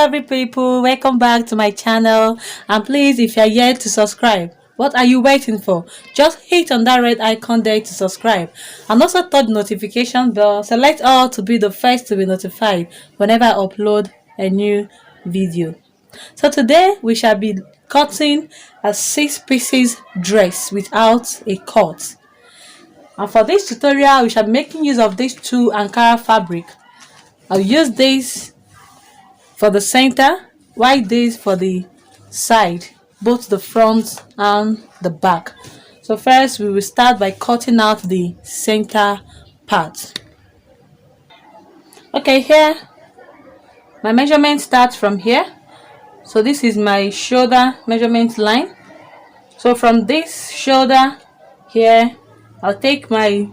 lovely people, welcome back to my channel, and please, if you are yet to subscribe, what are you waiting for? Just hit on that red icon there to subscribe, and also touch the notification bell. Select all to be the first to be notified whenever I upload a new video. So today we shall be cutting a 6 pieces dress without a cut, and for this tutorial we shall be making use of these two Ankara fabric. I'll use this for the center, while this for the side, both the front and the back. So first we will start by cutting out the center part. Okay, here my measurement starts from here. So this is my shoulder measurement line. So from this shoulder here, I'll take my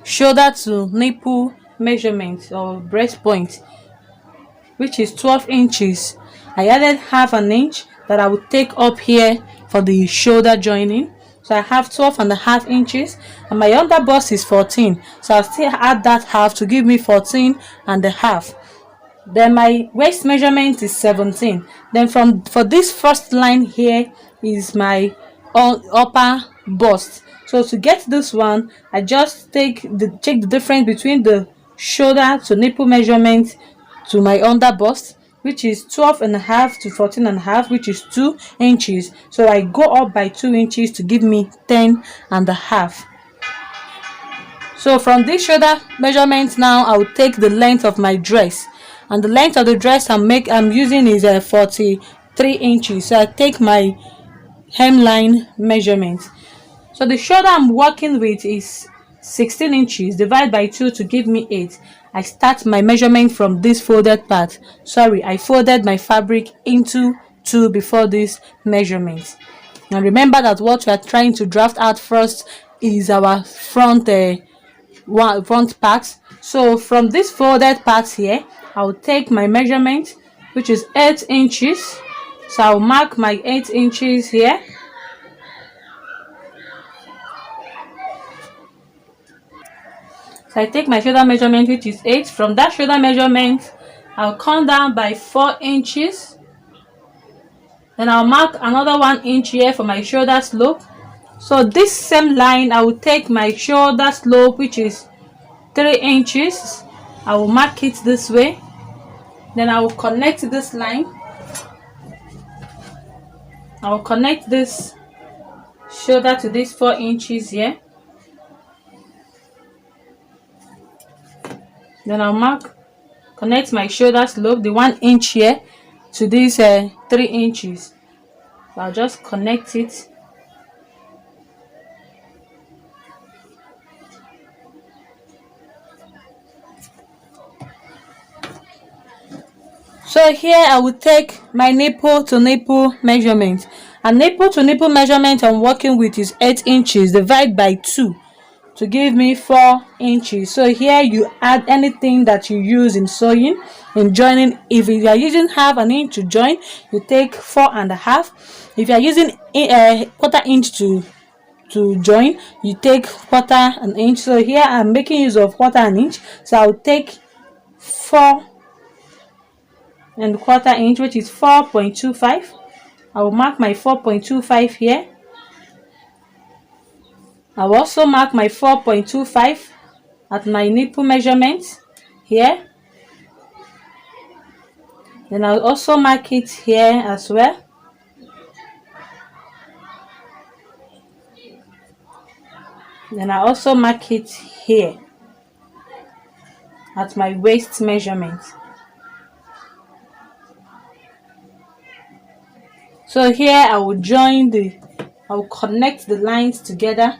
shoulder to nipple measurement or breast point, which is 12 inches. I added half an inch that I would take up here for the shoulder joining. So I have 12.5 inches, and my under bust is 14. So I'll still add that half to give me 14.5. Then my waist measurement is 17. Then for this first line here is my upper bust. So to get this one, I just check the difference between the shoulder to nipple measurement to my under bust, which is 12.5 to 14.5, which is 2 inches. So I go up by 2 inches to give me 10.5. So from this shoulder measurement now, I will take the length of my dress, and the length of the dress I'm using is 43 inches. So I take my hemline measurement. So the shoulder I'm working with is 16 inches. Divide by 2 to give me 8. I start my measurement from this folded part. Sorry, I folded my fabric into 2 before this measurement. Now remember that what we are trying to draft out first is our front part. So from this folded part here, I'll take my measurement, which is 8 inches. So I'll mark my 8 inches here. So I take my shoulder measurement, which is 8. From that shoulder measurement, I'll come down by 4 inches. Then I'll mark another 1 inch here for my shoulder slope. So this same line, I will take my shoulder slope, which is 3 inches. I will mark it this way. Then I will connect this line. I will connect this shoulder to this 4 inches here. Then I'll connect my shoulder slope, the 1 inch here, to this 3 inches. So I'll just connect it. So here I will take my nipple to nipple measurement. And nipple to nipple measurement I'm working with is 8 inches. Divide by 2 to give me 4 inches. So here you add anything that you use in sewing, in joining. If you are using half an inch to join, you take 4.5. If you are using a quarter inch to join, you take quarter an inch. So here I'm making use of quarter an inch. So I'll take 4.25 inch, which is 4.25. I will mark my 4.25 here. I will also mark my 4.25 at my nipple measurement here. Then I'll also mark it here as well. Then I also mark it here at my waist measurement. So here I will connect the lines together.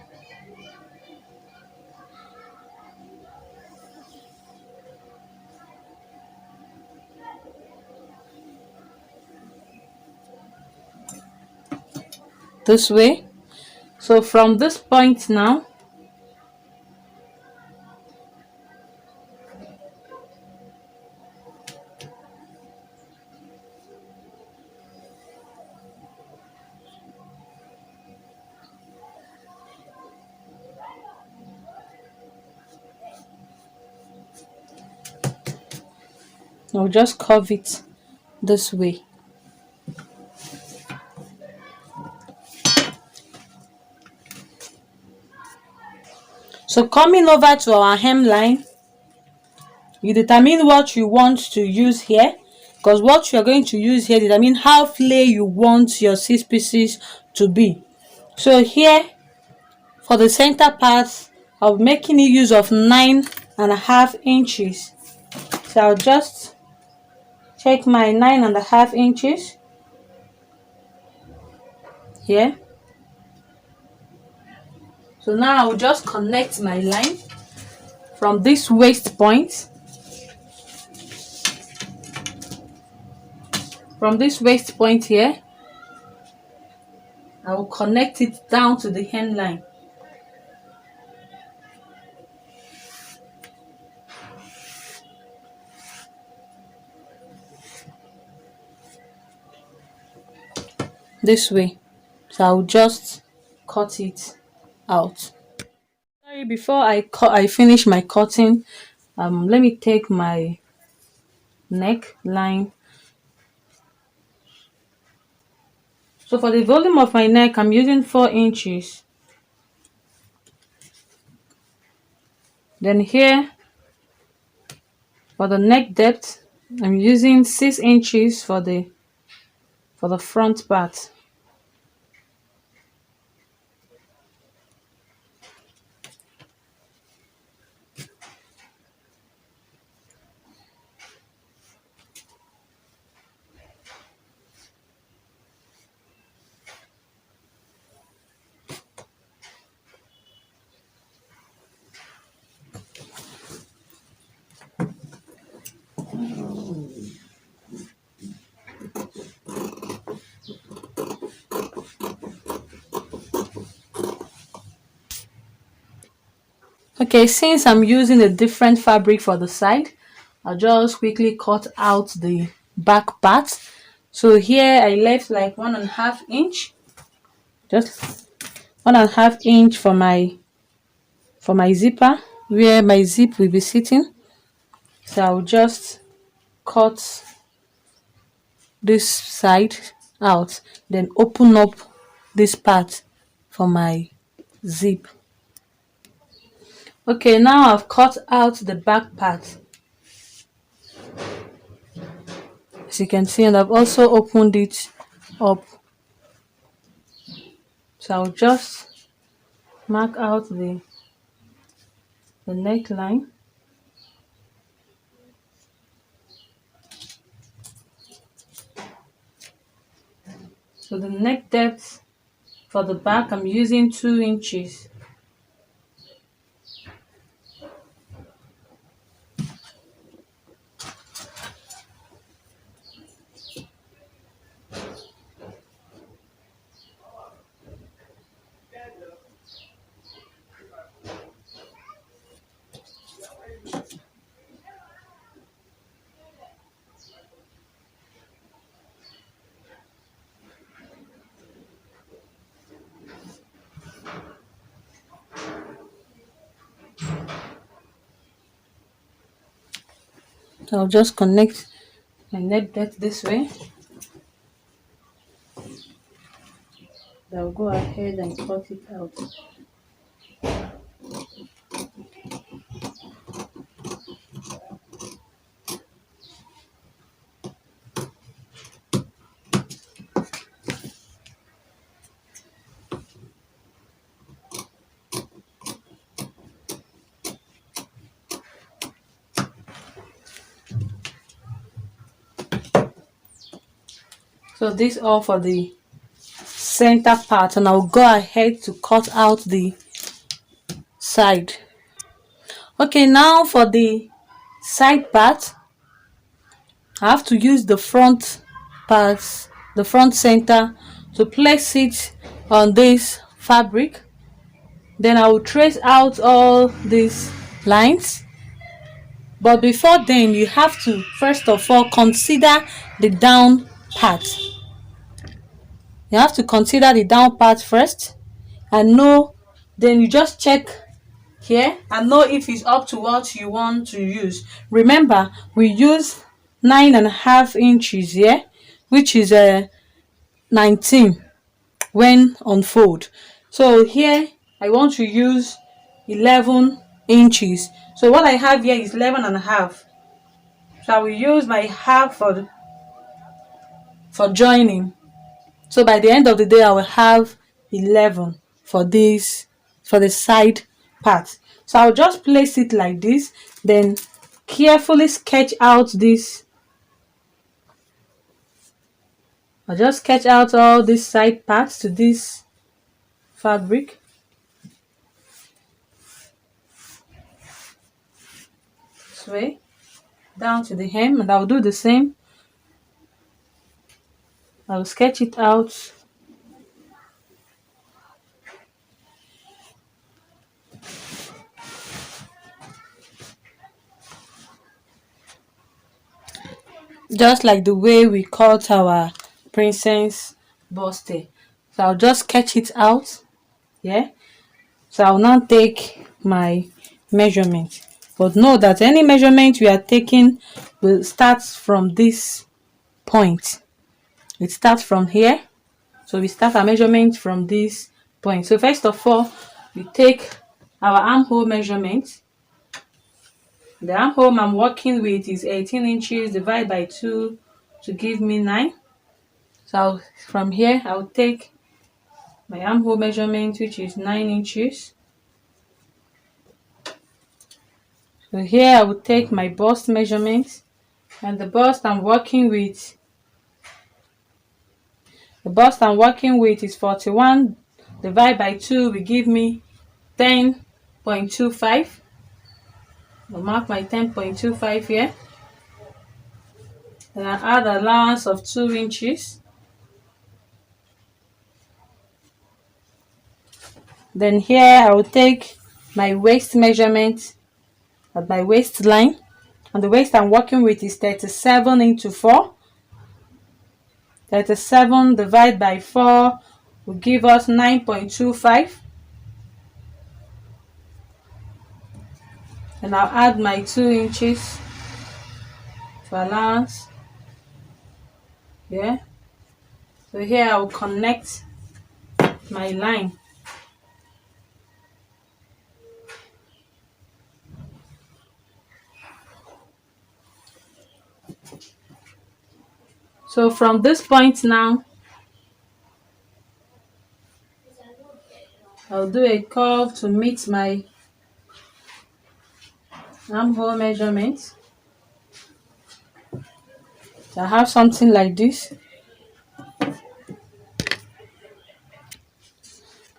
This way. So from this point now, I'll just curve it this way. So coming over to our hemline, you determine what you want to use here, because what you are going to use here determine how flare you want your 6 pieces to be. So here for the center part, I'll be making use of 9.5 inches. So I'll just check my 9.5 inches here. So now I'll just connect my line from this waist point. From this waist point here, I will connect it down to the hemline. This way. So I'll just cut it out. Sorry, before I finish my cutting, let me take my neckline. So for the volume of my neck, I'm using 4 inches. Then here for the neck depth, I'm using 6 inches for the front part. Okay, since I'm using a different fabric for the side, I'll just quickly cut out the back part. So here I left like 1.5 inch, just 1.5 inch for my zipper, where my zip will be sitting. So I'll just cut this side out, then open up this part for my zip. Okay, now I've cut out the back part, as you can see, and I've also opened it up. So I'll just mark out the neckline. So the neck depth for the back, I'm using 2 inches. So I'll just connect my neck depth this way. I'll go ahead and cut it out. So this all for the center part, and I'll go ahead to cut out the side. Okay, now for the side part, I have to use the front parts, the front center, to place it on this fabric. Then I will trace out all these lines. But before then, you have to first of all consider the down part. You have to consider the down part first and know, then you just check here and know if it's up to what you want to use. Remember, we use 9.5 inches here, which is 19 when unfold. So here I want to use 11 inches. So what I have here is 11.5. So I will use my half for joining. So by the end of the day I will have 11 for this, for the side part. So I'll just place it like this, then carefully sketch out this. I'll just sketch out all these side parts to this fabric. This way down to the hem, and I'll do the same. I'll sketch it out. Just like the way we cut our princess bustier. So I'll just sketch it out. Yeah. So I'll now take my measurement. But know that any measurement we are taking will start from this point. It starts from here. So we start our measurement from this point. So first of all, we take our armhole measurement. The armhole I'm working with is 18 inches divided by 2 to give me 9. So from here I'll take my armhole measurement, which is 9 inches. So here I will take my bust measurement, and the bust I'm working with is 41 divided by 2 will give me 10.25. I'll mark my 10.25 here. Then I add allowance of 2 inches. Then here I will take my waist measurement at my waistline, and the waist I'm working with is 37 into 4. 37 divided by 4 will give us 9.25. And I'll add my 2 inches for allowance. Yeah. So here I will connect my line. So from this point now, I'll do a curve to meet my armhole measurement. So I have something like this.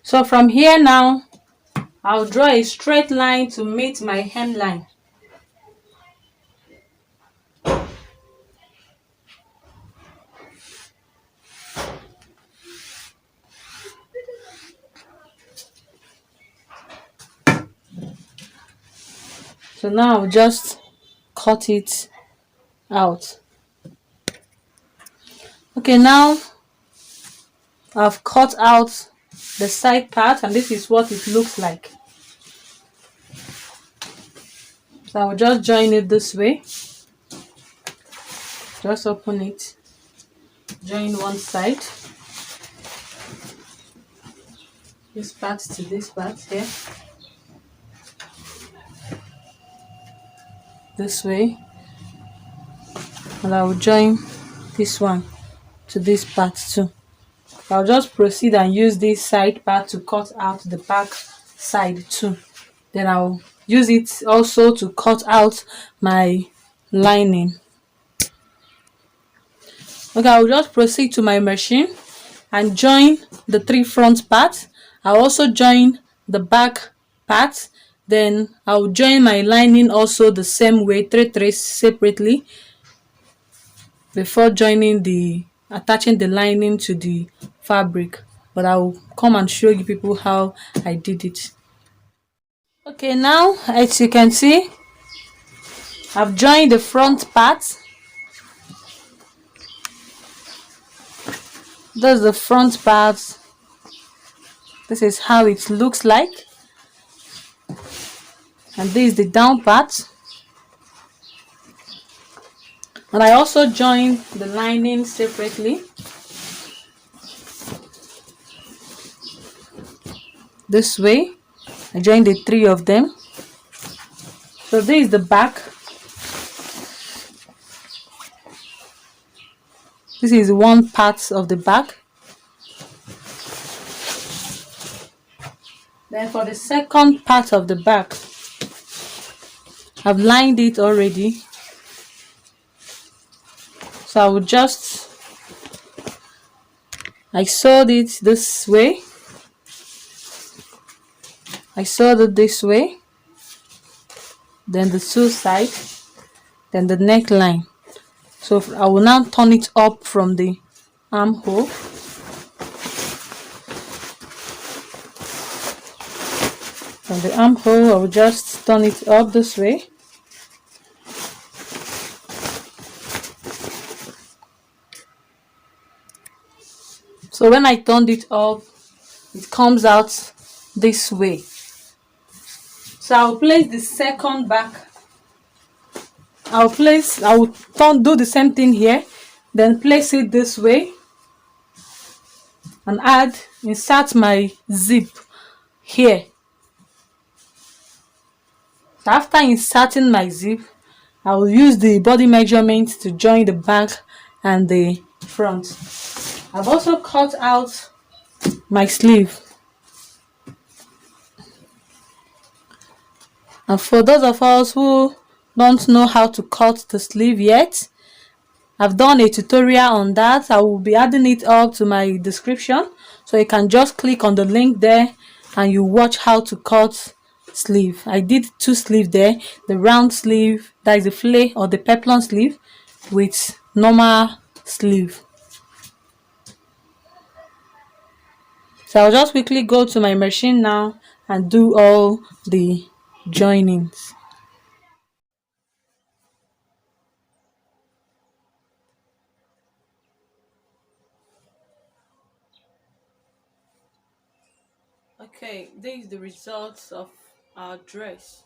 So from here now, I'll draw a straight line to meet my hemline. So now I'll just cut it out. Okay, now I've cut out the side part, and this is what it looks like. So I'll just join it this way. Just open it, join one side, this part to this part here, this way, and I will join this one to this part too. I'll just proceed and use this side part to cut out the back side too. Then I'll use it also to cut out my lining. Okay, I'll just proceed to my machine and join the 3 front parts. I'll also join the back part. Then I'll join my lining also the same way, 3 separately, before attaching the lining to the fabric. But I'll come and show you people how I did it. Okay, now as you can see, I've joined the front part. That's the front part. This is how it looks like, and this is the down part. And I also join the lining separately this way. I join the 3 of them. So this is the back. This is one part of the back. Then for the second part of the back, I've lined it already. So I will I sewed it this way. I sewed it this way. Then the 2 sides. Then the neckline. So I will now turn it up from the armhole. From the armhole, I will just turn it up this way. So when I turned it up, it comes out this way. So I'll place the second back. I will do the same thing here, then place it this way and insert my zip here. So after inserting my zip, I will use the body measurement to join the back and the front. I've also cut out my sleeve. And for those of us who don't know how to cut the sleeve yet, I've done a tutorial on that. I will be adding it up to my description, so you can just click on the link there and you watch how to cut sleeve. I did 2 sleeves there, the round sleeve, that is the fillet or the peplum sleeve, with normal sleeve. So I'll just quickly go to my machine now and do all the joinings. Okay, this is the results of our dress.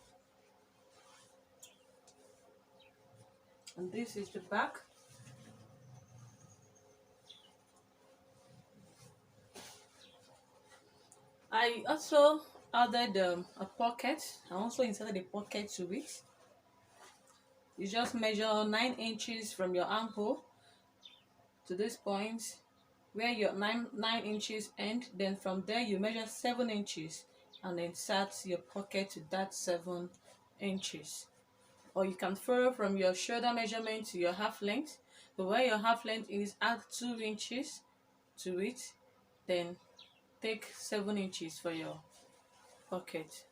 And this is the back. I also added a pocket. I also inserted a pocket to it. You just measure 9 inches from your armhole to this point where your 9 inches end. Then from there you measure 7 inches and insert your pocket to that 7 inches. Or you can follow from your shoulder measurement to your half length. But where your half length is, add 2 inches to it, then take 7 inches for your pocket.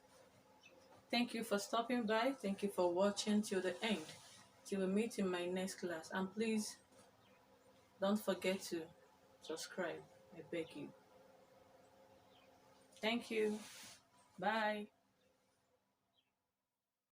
Thank you for stopping by. Thank you for watching till the end. Till we meet in my next class. And please don't forget to subscribe. I beg you. Thank you. Bye.